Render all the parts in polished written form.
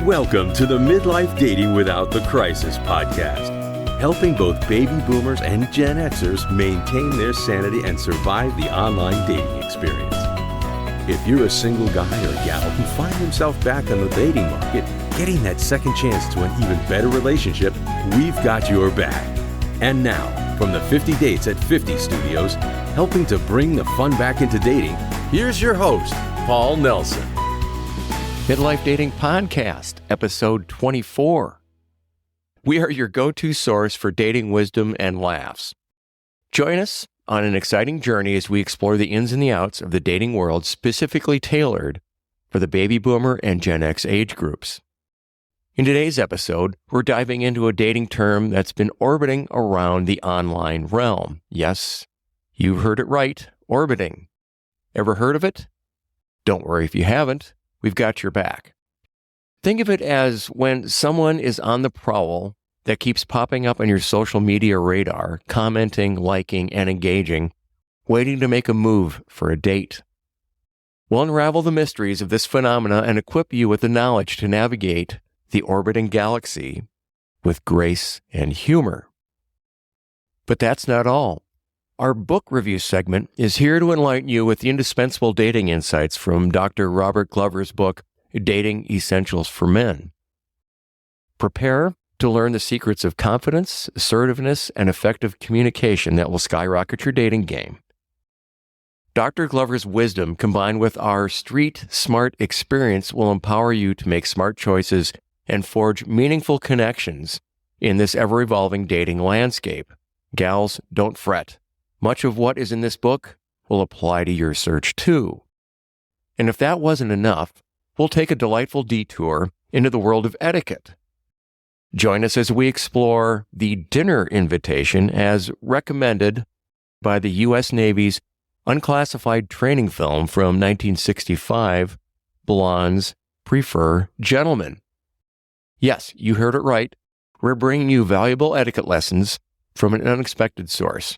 Welcome to the Midlife Dating Without the Crisis podcast, helping both baby boomers and Gen Xers maintain their sanity and survive the online dating experience. If you're a single guy or gal who finds himself back on the dating market, getting that second chance to an even better relationship, we've got your back. And now, from the 50 Dates at 50 studios, helping to bring the fun back into dating, here's your host, Paul Nelson. Midlife Dating Podcast, episode 24. We are your go-to source for dating wisdom and laughs. Join us on an exciting journey as we explore the ins and the outs of the dating world, specifically tailored for the baby boomer and Gen X age groups. In today's episode, we're diving into a dating term that's been orbiting around the online realm. Yes, you heard it right, orbiting. Ever heard of it? Don't worry if you haven't. We've got your back. Think of it as when someone is on the prowl that keeps popping up on your social media radar, commenting, liking, and engaging, waiting to make a move for a date. We'll unravel the mysteries of this phenomena and equip you with the knowledge to navigate the orbiting galaxy with grace and humor. But that's not all. Our book review segment is here to enlighten you with the indispensable dating insights from Dr. Robert Glover's book, Dating Essentials for Men. Prepare to learn the secrets of confidence, assertiveness, and effective communication that will skyrocket your dating game. Dr. Glover's wisdom combined with our street smart experience will empower you to make smart choices and forge meaningful connections in this ever-evolving dating landscape. Gals, don't fret. Much of what is in this book will apply to your search too. And if that wasn't enough, we'll take a delightful detour into the world of etiquette. Join us as we explore the dinner invitation as recommended by the US Navy's unclassified training film from 1965, Blondes Prefer Gentlemen. Yes, you heard it right. We're bringing you valuable etiquette lessons from an unexpected source.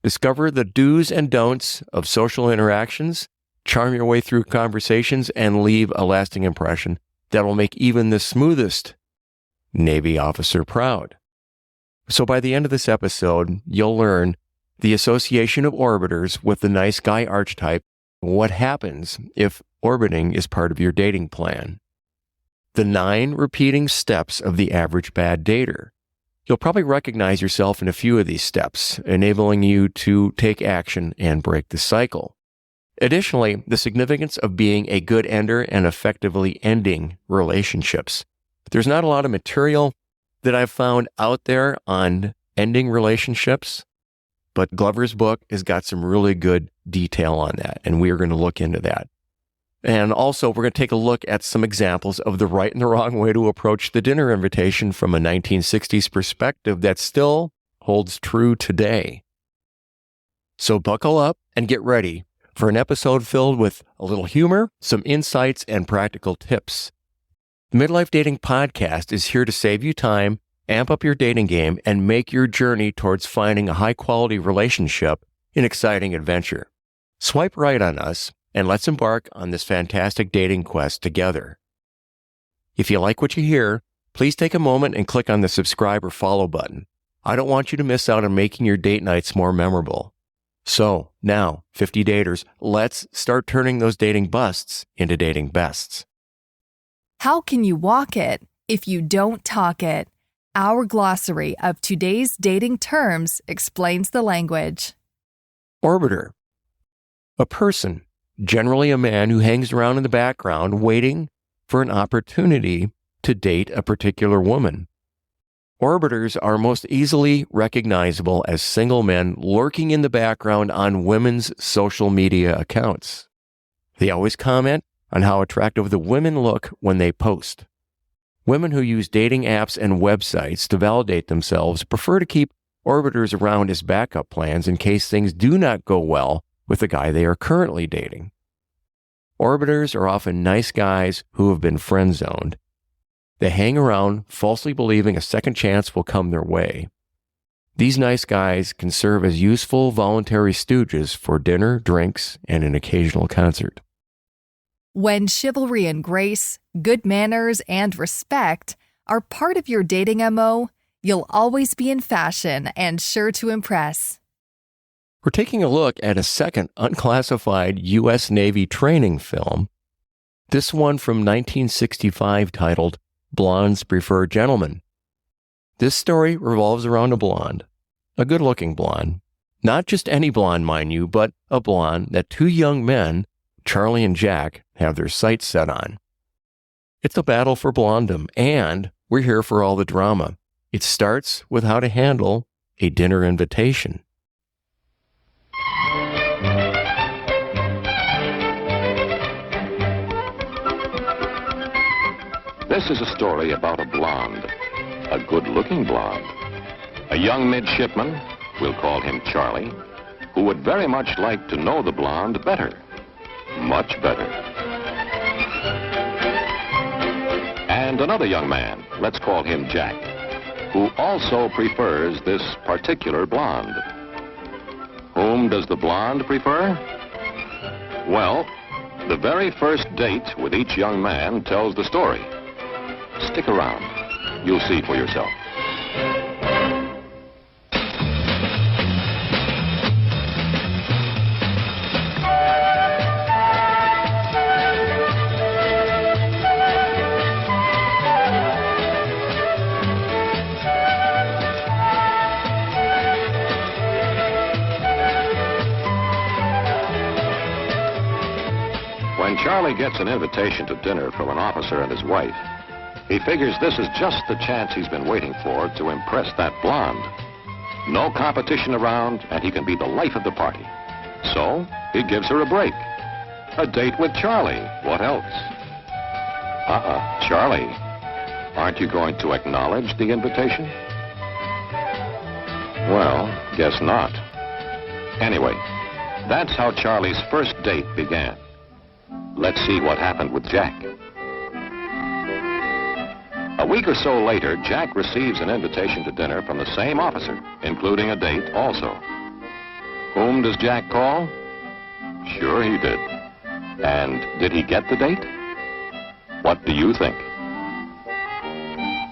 Discover the do's and don'ts of social interactions, charm your way through conversations, and leave a lasting impression that will make even the smoothest Navy officer proud. So by the end of this episode, you'll learn the association of orbiters with the nice guy archetype, what happens if orbiting is part of your dating plan, the 9 repeating steps of the average bad dater. You'll probably recognize yourself in a few of these steps, enabling you to take action and break the cycle. Additionally, the significance of being a good ender and effectively ending relationships. There's not a lot of material that I've found out there on ending relationships, but Glover's book has got some really good detail on that, and we are going to look into that. And also, we're going to take a look at some examples of the right and the wrong way to approach the dinner invitation from a 1960s perspective that still holds true today. So buckle up and get ready for an episode filled with a little humor, some insights, and practical tips. The Midlife Dating Podcast is here to save you time, amp up your dating game, and make your journey towards finding a high-quality relationship an exciting adventure. Swipe right on us, and let's embark on this fantastic dating quest together. If you like what you hear, please take a moment and click on the subscribe or follow button. I don't want you to miss out on making your date nights more memorable. So, now, 50 daters, let's start turning those dating busts into dating bests. How can you walk it if you don't talk it? Our glossary of today's dating terms explains the language. Orbiter. A person, generally a man who hangs around in the background waiting for an opportunity to date a particular woman. Orbiters are most easily recognizable as single men lurking in the background on women's social media accounts. They always comment on how attractive the women look when they post. Women who use dating apps and websites to validate themselves prefer to keep orbiters around as backup plans in case things do not go well with the guy they are currently dating. Orbiters are often nice guys who have been friend-zoned. They hang around falsely believing a second chance will come their way. These nice guys can serve as useful voluntary stooges for dinner, drinks, and an occasional concert. When chivalry and grace, good manners, and respect are part of your dating MO, you'll always be in fashion and sure to impress. We're taking a look at a second unclassified US Navy training film, this one from 1965 titled Blondes Prefer Gentlemen. This story revolves around a blonde, a good-looking blonde. Not just any blonde, mind you, but a blonde that two young men, Charlie and Jack, have their sights set on. It's a battle for blondom, and we're here for all the drama. It starts with how to handle a dinner invitation. This is a story about a blonde, a good-looking blonde, a young midshipman, we'll call him Charlie, who would very much like to know the blonde better, much better. And another young man, let's call him Jack, who also prefers this particular blonde. Whom does the blonde prefer? Well, the very first date with each young man tells the story. Stick around. You'll see for yourself. When Charlie gets an invitation to dinner from an officer and his wife, he figures this is just the chance he's been waiting for to impress that blonde. No competition around, and he can be the life of the party. So, he gives her a break. A date with Charlie. What else? Charlie, aren't you going to acknowledge the invitation? Well, guess not. Anyway, that's how Charlie's first date began. Let's see what happened with Jack. A week or so later, Jack receives an invitation to dinner from the same officer, including a date also. Whom does Jack call? Sure he did. And did he get the date? What do you think?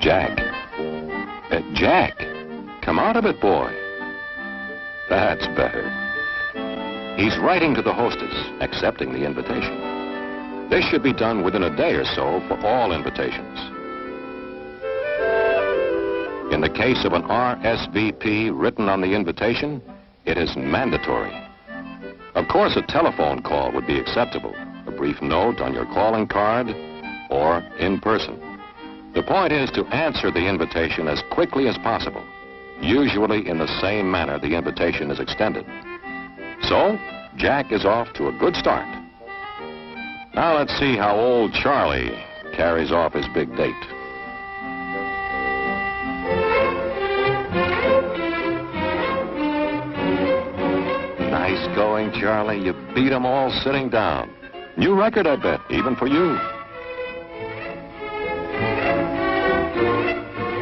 Jack. Jack, come out of it, boy. That's better. He's writing to the hostess, accepting the invitation. This should be done within a day or so for all invitations. In the case of an RSVP written on the invitation, it is mandatory. Of course, a telephone call would be acceptable, a brief note on your calling card, or in person. The point is to answer the invitation as quickly as possible, usually in the same manner the invitation is extended. So, Jack is off to a good start. Now let's see how old Charlie carries off his big date. Nice going, Charlie. You beat 'em all sitting down. New record, I bet, even for you.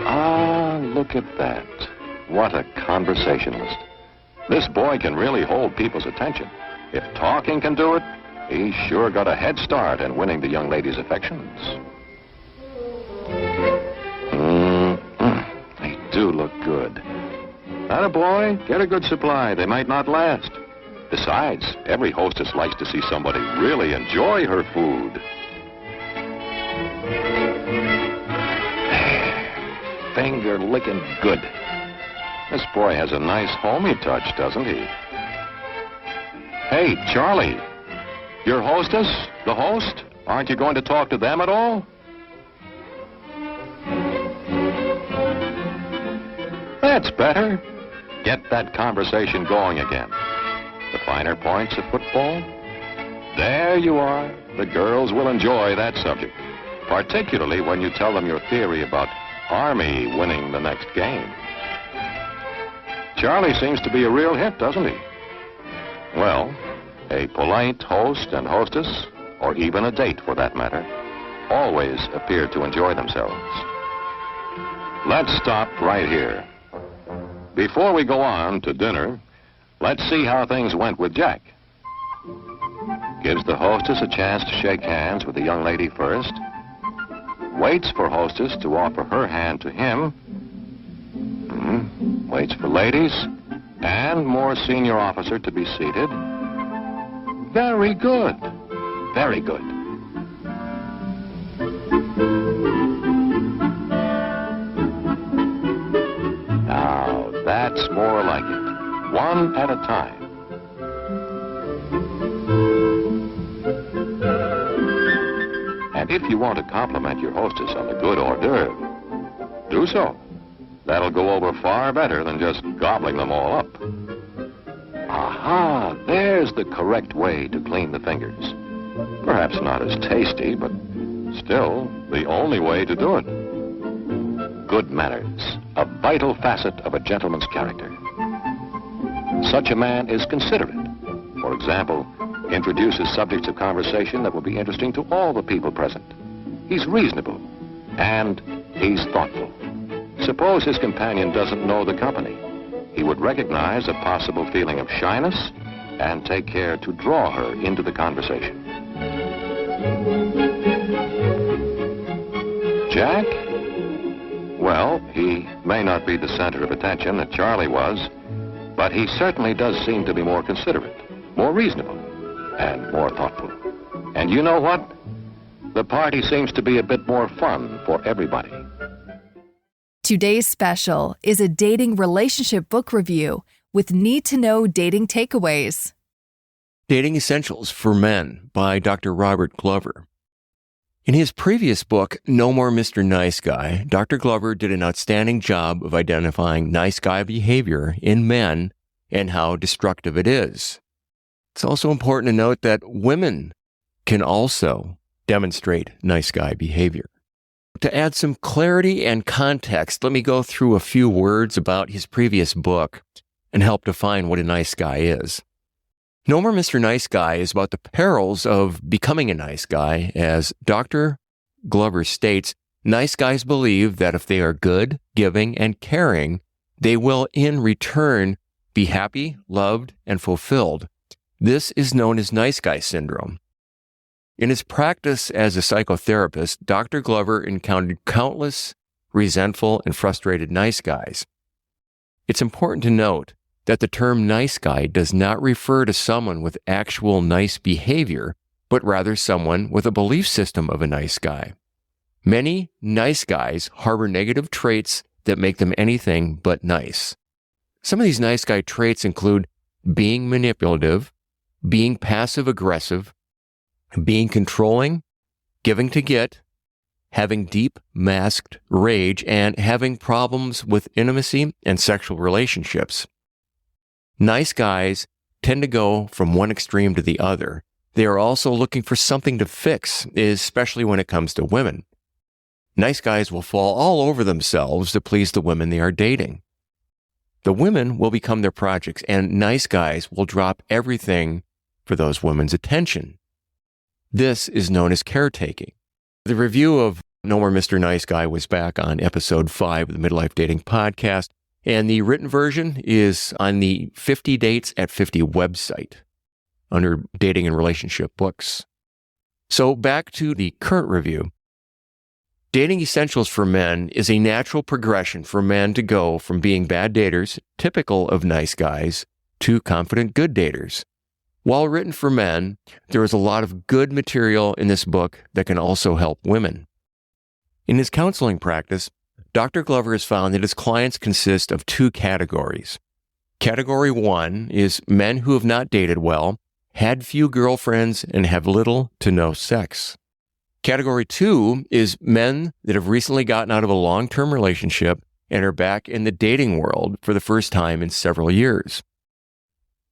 Ah, look at that. What a conversationalist. This boy can really hold people's attention. If talking can do it, he's sure got a head start in winning the young lady's affections. They do look good. Atta boy, get a good supply. They might not last. Besides, every hostess likes to see somebody really enjoy her food. Finger licking good. This boy has a nice homey touch, doesn't he? Hey, Charlie, your hostess, the host, aren't you going to talk to them at all? That's better. Get that conversation going again. The finer points of football? There you are. The girls will enjoy that subject, particularly when you tell them your theory about Army winning the next game. Charlie seems to be a real hit, doesn't he? Well, a polite host and hostess, or even a date for that matter, always appear to enjoy themselves. Let's stop right here. Before we go on to dinner, let's see how things went with Jack. gives the hostess a chance to shake hands with the young lady first, waits for hostess to offer her hand to him, waits for ladies and more senior officer to be seated. Very good. Very good. Now, that's more like it. One at a time. And if you want to compliment your hostess on the good hors d'oeuvre, do so. That'll go over far better than just gobbling them all up. Aha, there's the correct way to clean the fingers. Perhaps not as tasty, but still the only way to do it. Good manners, a vital facet of a gentleman's character. Such a man is considerate. For example, introduces subjects of conversation that will be interesting to all the people present. He's reasonable, and he's thoughtful. Suppose his companion doesn't know the company. He would recognize a possible feeling of shyness and take care to draw her into the conversation. Jack? Well, he may not be the center of attention that Charlie was, but he certainly does seem to be more considerate, more reasonable, and more thoughtful. And you know what? The party seems to be a bit more fun for everybody. Today's special is a dating relationship book review with need-to-know dating takeaways. Dating Essentials for Men by Dr. Robert Glover. In his previous book, No More Mr. Nice Guy, Dr. Glover did an outstanding job of identifying nice guy behavior in men and how destructive it is. It's also important to note that women can also demonstrate nice guy behavior. To add some clarity and context, let me go through a few words about his previous book and help define what a nice guy is. No More Mr. Nice Guy is about the perils of becoming a nice guy. As Dr. Glover states, nice guys believe that if they are good, giving, and caring, they will in return be happy, loved, and fulfilled. This is known as nice guy syndrome. In his practice as a psychotherapist, Dr. Glover encountered countless resentful and frustrated nice guys. It's important to note that the term nice guy does not refer to someone with actual nice behavior, but rather someone with a belief system of a nice guy. Many nice guys harbor negative traits that make them anything but nice. Some of these nice guy traits include being manipulative, being passive-aggressive, being controlling, giving to get, having deep masked rage, and having problems with intimacy and sexual relationships. Nice guys tend to go from one extreme to the other. They are also looking for something to fix, especially when it comes to women. Nice guys will fall all over themselves to please the women they are dating. The women will become their projects, and nice guys will drop everything for those women's attention. This is known as caretaking. The review of No More Mr. Nice Guy was back on episode 5 of the Midlife Dating Podcast, and the written version is on the 50 Dates at 50 website under Dating and Relationship Books. So back to the current review. Dating Essentials for Men is a natural progression for men to go from being bad daters, typical of nice guys, to confident good daters. While written for men, there is a lot of good material in this book that can also help women. In his counseling practice, Dr. Glover has found that his clients consist of 2 categories. Category 1 is men who have not dated well, had few girlfriends, and have little to no sex. Category 2 is men that have recently gotten out of a long-term relationship and are back in the dating world for the first time in several years.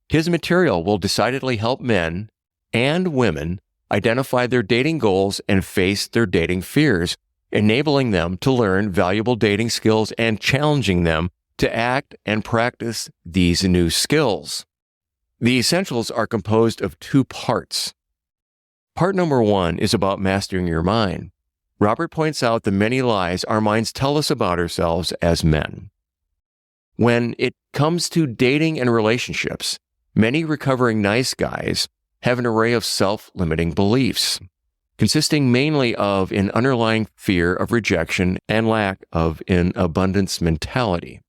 His material will decidedly help men and women identify their dating goals and face their dating fears, enabling them to learn valuable dating skills and challenging them to act and practice these new skills. The essentials are composed of 2 parts. Part number 1 is about mastering your mind. Robert points out the many lies our minds tell us about ourselves as men. When it comes to dating and relationships, many recovering nice guys have an array of self-limiting beliefs, consisting mainly of an underlying fear of rejection and lack of an abundance mentality.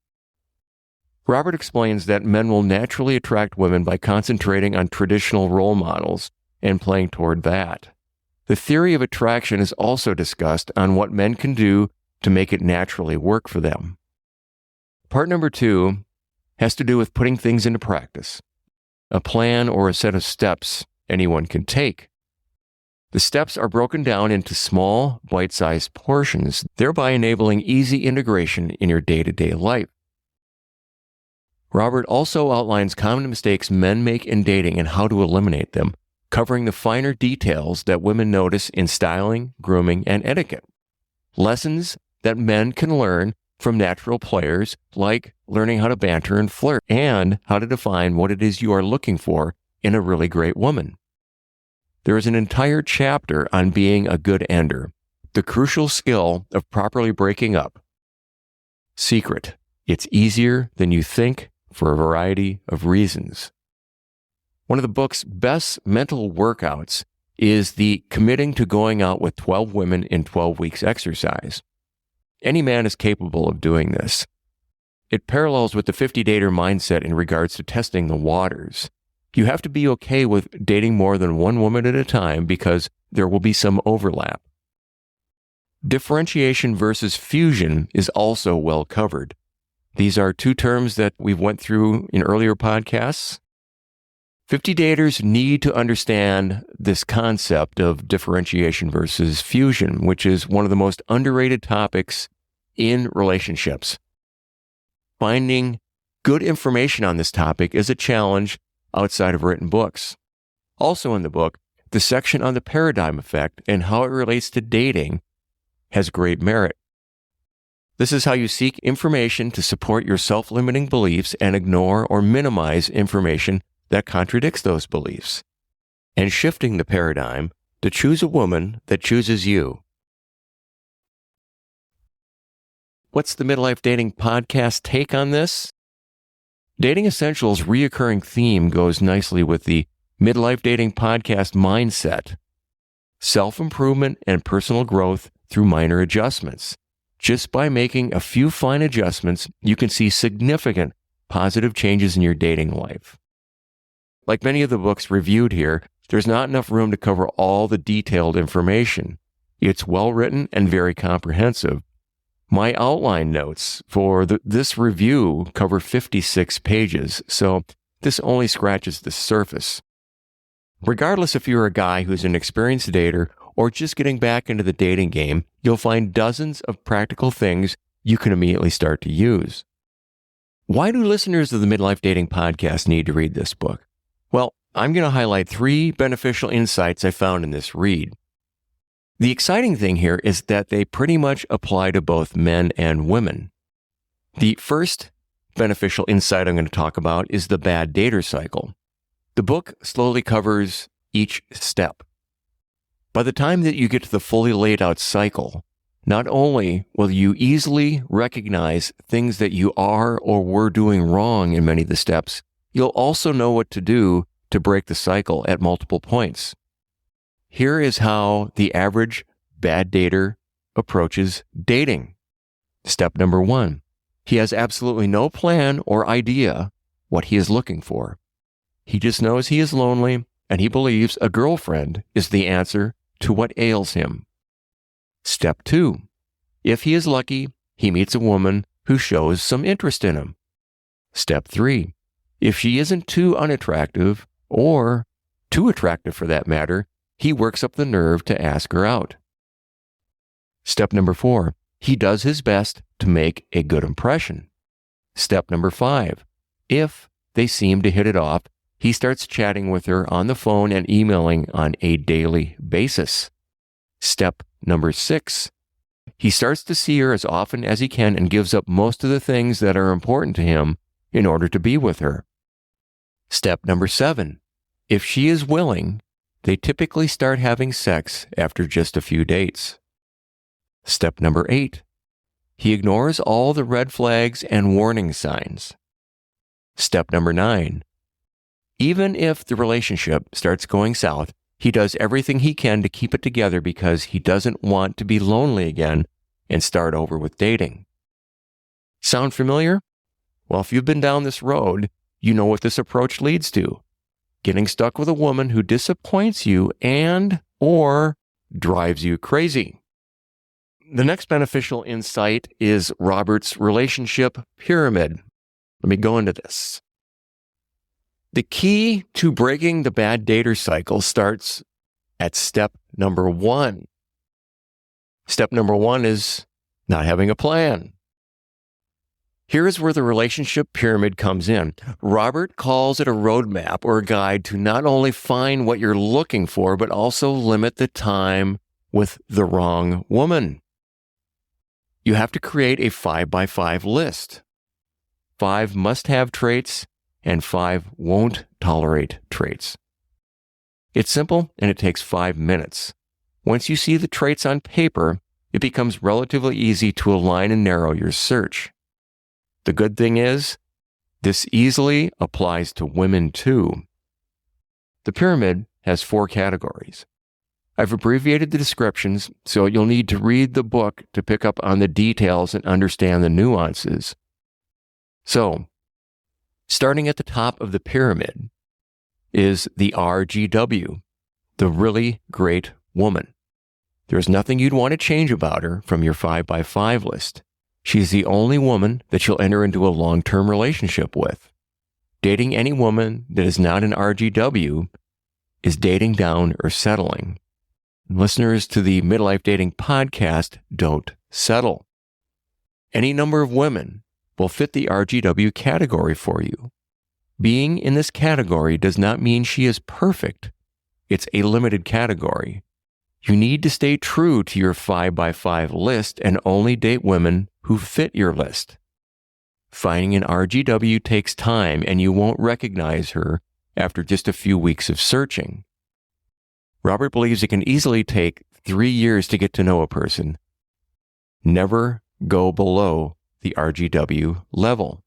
Robert explains that men will naturally attract women by concentrating on traditional role models and playing toward that. The theory of attraction is also discussed on what men can do to make it naturally work for them. Part number 2 has to do with putting things into practice, a plan or a set of steps anyone can take. The steps are broken down into small, bite-sized portions, thereby enabling easy integration in your day-to-day life. Robert also outlines common mistakes men make in dating and how to eliminate them, covering the finer details that women notice in styling, grooming, and etiquette. Lessons that men can learn from natural players, like learning how to banter and flirt, and how to define what it is you are looking for in a really great woman. There is an entire chapter on being a good ender, the crucial skill of properly breaking up. Secret: it's easier than you think for a variety of reasons. One of the book's best mental workouts is the committing to going out with 12 women in 12 weeks exercise. Any man is capable of doing this. It parallels with the 50-dater mindset in regards to testing the waters. You have to be okay with dating more than one woman at a time because there will be some overlap. Differentiation versus fusion is also well covered. These are two terms that we've went through in earlier podcasts. 50 daters need to understand this concept of differentiation versus fusion, which is one of the most underrated topics in relationships. Finding good information on this topic is a challenge outside of written books. Also in the book, the section on the paradigm effect and how it relates to dating has great merit. This is how you seek information to support your self-limiting beliefs and ignore or minimize information that contradicts those beliefs, and shifting the paradigm to choose a woman that chooses you. What's the Midlife Dating Podcast take on this? Dating Essentials' reoccurring theme goes nicely with the Midlife Dating Podcast mindset: self-improvement and personal growth through minor adjustments. Just by making a few fine adjustments, you can see significant positive changes in your dating life. Like many of the books reviewed here, there's not enough room to cover all the detailed information. It's well written and very comprehensive. My outline notes for this review cover 56 pages, so this only scratches the surface. Regardless if you're a guy who's an experienced dater or just getting back into the dating game, you'll find dozens of practical things you can immediately start to use. Why do listeners of the Midlife Dating Podcast need to read this book? Well, I'm going to highlight 3 beneficial insights I found in this read. The exciting thing here is that they pretty much apply to both men and women. The first beneficial insight I'm going to talk about is the bad dater cycle. The book slowly covers each step. By the time that you get to the fully laid out cycle, not only will you easily recognize things that you are or were doing wrong in many of the steps, you'll also know what to do to break the cycle at multiple points. Here is how the average bad dater approaches dating. Step number 1, he has absolutely no plan or idea what he is looking for. He just knows he is lonely and he believes a girlfriend is the answer to what ails him. Step 2, if he is lucky, he meets a woman who shows some interest in him. Step 3, if she isn't too unattractive, or too attractive for that matter, he works up the nerve to ask her out. Step number 4, he does his best to make a good impression. Step number 5, if they seem to hit it off, he starts chatting with her on the phone and emailing on a daily basis. Step number 6, he starts to see her as often as he can and gives up most of the things that are important to him in order to be with her. Step number 7, if she is willing, they typically start having sex after just a few dates. Step number 8, he ignores all the red flags and warning signs. Step number 9, Even if the relationship starts going south, he does everything he can to keep it together because he doesn't want to be lonely again and start over with dating. Sound familiar? Well, if you've been down this road, you know what this approach leads to. Getting stuck with a woman who disappoints you and/or drives you crazy. The next beneficial insight is Robert's relationship pyramid. Let me go into this. The key to breaking the bad dater cycle starts at step number 1. Step number 1 is not having a plan. Here is where the relationship pyramid comes in. Robert calls it a roadmap or a guide to not only find what you're looking for, but also limit the time with the wrong woman. You have to create a 5x5 list. 5 must-have traits and 5 won't tolerate traits. It's simple and it takes 5 minutes. Once you see the traits on paper, it becomes relatively easy to align and narrow your search. The good thing is, this easily applies to women too. The pyramid has 4 categories. I've abbreviated the descriptions, so you'll need to read the book to pick up on the details and understand the nuances. So, starting at the top of the pyramid is the RGW, the really great woman. There's nothing you'd want to change about her from your 5x5 list. She's the only woman that you'll enter into a long-term relationship with. Dating any woman that is not an RGW is dating down or settling. Listeners to the Midlife Dating Podcast don't settle. Any number of women will fit the RGW category for you. Being in this category does not mean she is perfect. It's a limited category. You need to stay true to your 5x5 list and only date women who fit your list. Finding an RGW takes time and you won't recognize her after just a few weeks of searching. Robert believes it can easily take 3 years to get to know a person. Never go below the RGW level.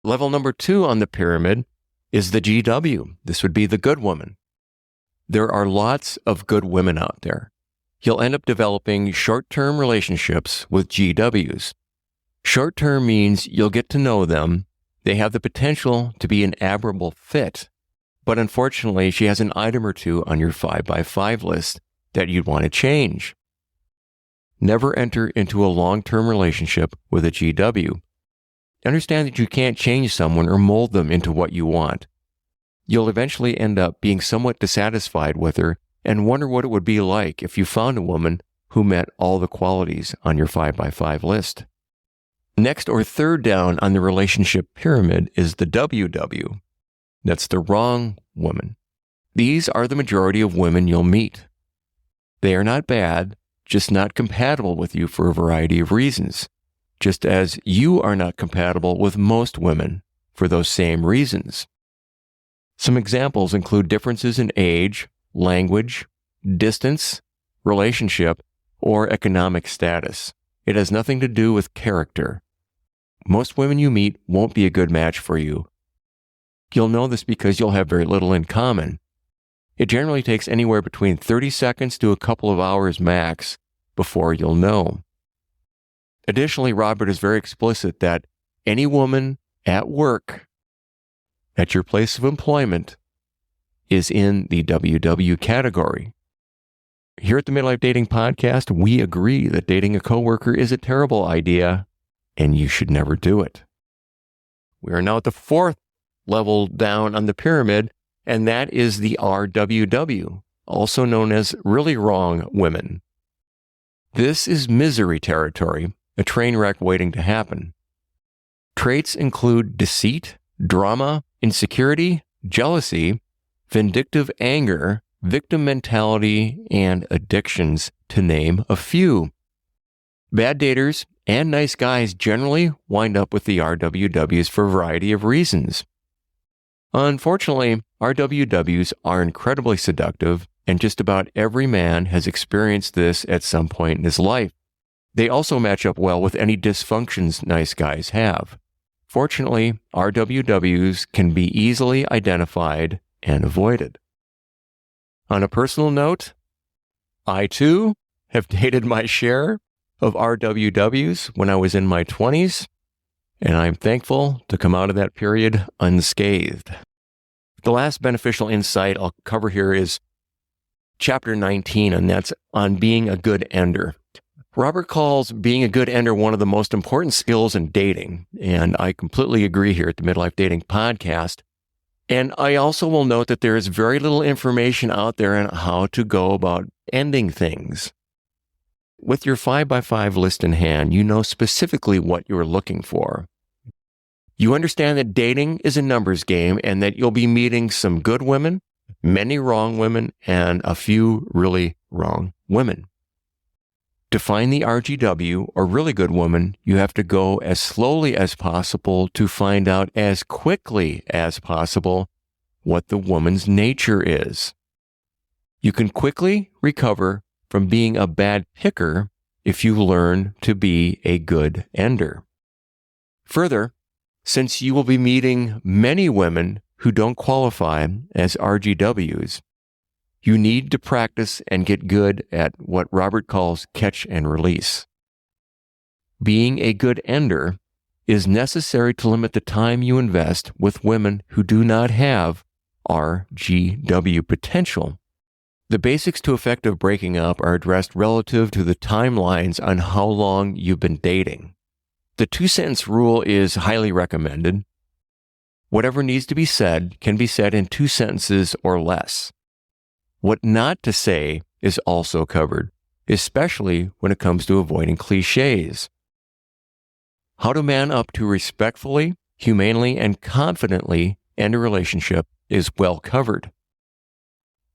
Level number 2 on the pyramid is the GW. This would be the good woman. There are lots of good women out there. You'll end up developing short-term relationships with GWs. Short-term means you'll get to know them. They have the potential to be an admirable fit, but unfortunately, she has an item or two on your 5x5 list that you'd want to change. Never enter into a long-term relationship with a GW. Understand that you can't change someone or mold them into what you want. You'll eventually end up being somewhat dissatisfied with her and wonder what it would be like if you found a woman who met all the qualities on your 5x5 list. Next or third down on the relationship pyramid is the WW. That's the wrong woman. These are the majority of women you'll meet. They are not bad, just not compatible with you for a variety of reasons, just as you are not compatible with most women for those same reasons. Some examples include differences in age, language, distance, relationship, or economic status. It has nothing to do with character. Most women you meet won't be a good match for you. You'll know this because you'll have very little in common. It generally takes anywhere between 30 seconds to a couple of hours max before you'll know. Additionally, Robert is very explicit that any woman at work, at your place of employment, is in the WW category. Here at the Midlife Dating Podcast, we agree that dating a coworker is a terrible idea and you should never do it. We are now at the 4th level down on the pyramid, and that is the RWW, also known as really wrong women. This is misery territory, a train wreck waiting to happen. Traits include deceit, drama, insecurity, jealousy, vindictive anger, victim mentality, and addictions, to name a few. Bad daters and nice guys generally wind up with the RWWs for a variety of reasons. Unfortunately, RWWs are incredibly seductive, and just about every man has experienced this at some point in his life. They also match up well with any dysfunctions nice guys have. Fortunately, RWWs can be easily identified and avoided. On a personal note, I too have dated my share of RWWs when I was in my 20s, and I'm thankful to come out of that period unscathed. The last beneficial insight I'll cover here is Chapter 19, and that's on being a good ender. Robert calls being a good ender one of the most important skills in dating, and I completely agree here at the Midlife Dating Podcast. And I also will note that there is very little information out there on how to go about ending things. With your 5x5 list in hand, you know specifically what you're looking for. You understand that dating is a numbers game and that you'll be meeting some good women, many wrong women, and a few really wrong women. To find the RGW, or really good woman, you have to go as slowly as possible to find out as quickly as possible what the woman's nature is. You can quickly recover from being a bad picker if you learn to be a good ender. Further, since you will be meeting many women who don't qualify as RGWs, you need to practice and get good at what Robert calls catch and release. Being a good ender is necessary to limit the time you invest with women who do not have RGW potential. The basics to effective breaking up are addressed relative to the timelines on how long you've been dating. The 2-sentence rule is highly recommended. Whatever needs to be said can be said in 2 sentences or less. What not to say is also covered, especially when it comes to avoiding cliches. How to man up to respectfully, humanely, and confidently end a relationship is well covered.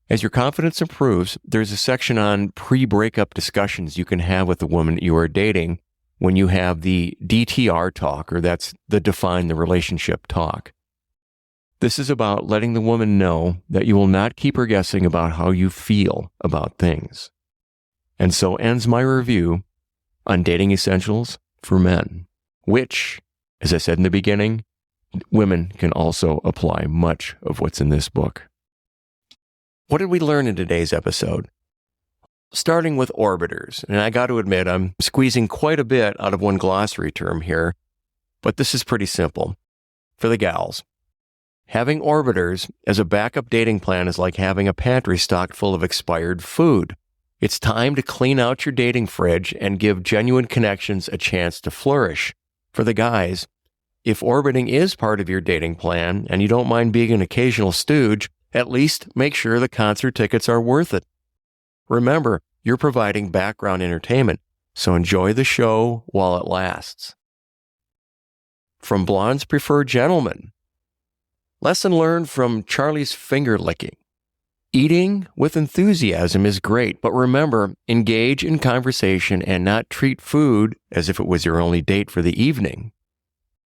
As your confidence improves, there's a section on pre-breakup discussions you can have with the woman you are dating when you have the DTR talk, or that's the define the relationship talk. This is about letting the woman know that you will not keep her guessing about how you feel about things. And so ends my review on dating essentials for men, which, as I said in the beginning, women can also apply much of what's in this book. What did we learn in today's episode? Starting with orbiters, and I got to admit, I'm squeezing quite a bit out of one glossary term here, but this is pretty simple. For the gals, having orbiters as a backup dating plan is like having a pantry stocked full of expired food. It's time to clean out your dating fridge and give genuine connections a chance to flourish. For the guys, if orbiting is part of your dating plan and you don't mind being an occasional stooge, at least make sure the concert tickets are worth it. Remember, you're providing background entertainment, so enjoy the show while it lasts. From Blonde's Preferred Gentleman. Lesson learned from Charlie's finger licking. Eating with enthusiasm is great, but remember, engage in conversation and not treat food as if it was your only date for the evening.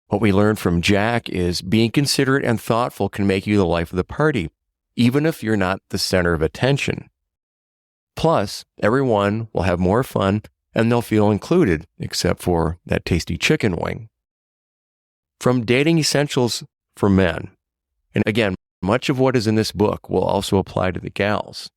What we learned from Jack is being considerate and thoughtful can make you the life of the party, even if you're not the center of attention. Plus, everyone will have more fun and they'll feel included, except for that tasty chicken wing. From Dating Essentials for Men. And again, much of what is in this book will also apply to the gals.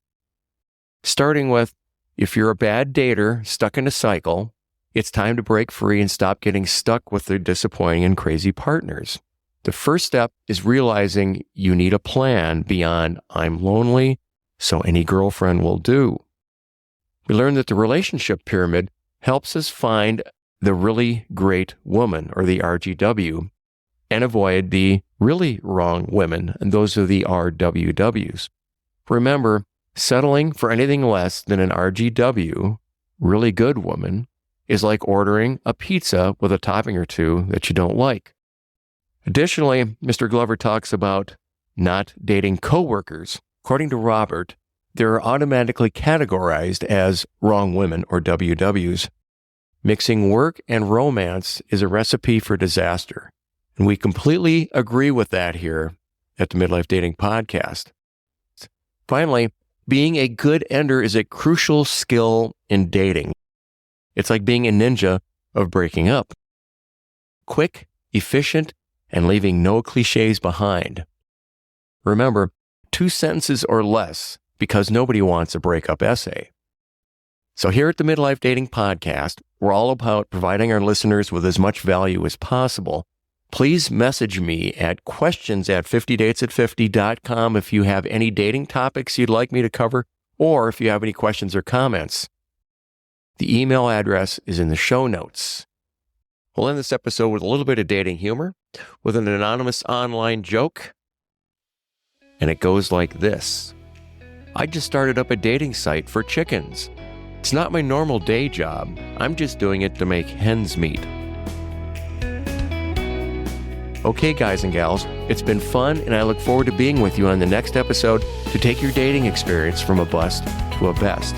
Starting with, if you're a bad dater stuck in a cycle, it's time to break free and stop getting stuck with their disappointing and crazy partners. The first step is realizing you need a plan beyond I'm lonely, so any girlfriend will do. We learned that the relationship pyramid helps us find the really great woman, or the RGW, and avoid the really wrong women, and those are the RWWs. Remember, settling for anything less than an RGW, really good woman, is like ordering a pizza with a topping or two that you don't like. Additionally, Mr. Glover talks about not dating coworkers. According to Robert, they're automatically categorized as wrong women, or WWs. Mixing work and romance is a recipe for disaster. And we completely agree with that here at the Midlife Dating Podcast. Finally, being a good ender is a crucial skill in dating. It's like being a ninja of breaking up. Quick, efficient, and leaving no cliches behind. Remember, 2 sentences or less, because nobody wants a breakup essay. So here at the Midlife Dating Podcast, we're all about providing our listeners with as much value as possible. Please message me at questions@50datesat50.com if you have any dating topics you'd like me to cover, or if you have any questions or comments. The email address is in the show notes. We'll end this episode with a little bit of dating humor, with an anonymous online joke. And it goes like this. I just started up a dating site for chickens. It's not my normal day job. I'm just doing it to make hens meet. Okay, guys and gals, it's been fun, and I look forward to being with you on the next episode to take your dating experience from a bust to a best.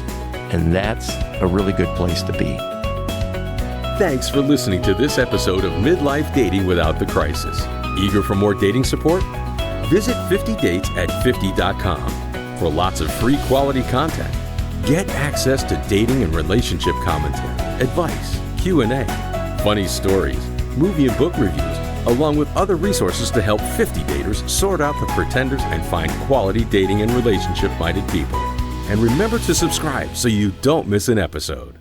And that's a really good place to be. Thanks for listening to this episode of Midlife Dating Without the Crisis. Eager for more dating support? Visit 50datesat50.com for lots of free quality content. Get access to dating and relationship commentary, advice, Q&A, funny stories, movie and book reviews, along with other resources to help 50 daters sort out the pretenders and find quality dating and relationship-minded people. And remember to subscribe so you don't miss an episode.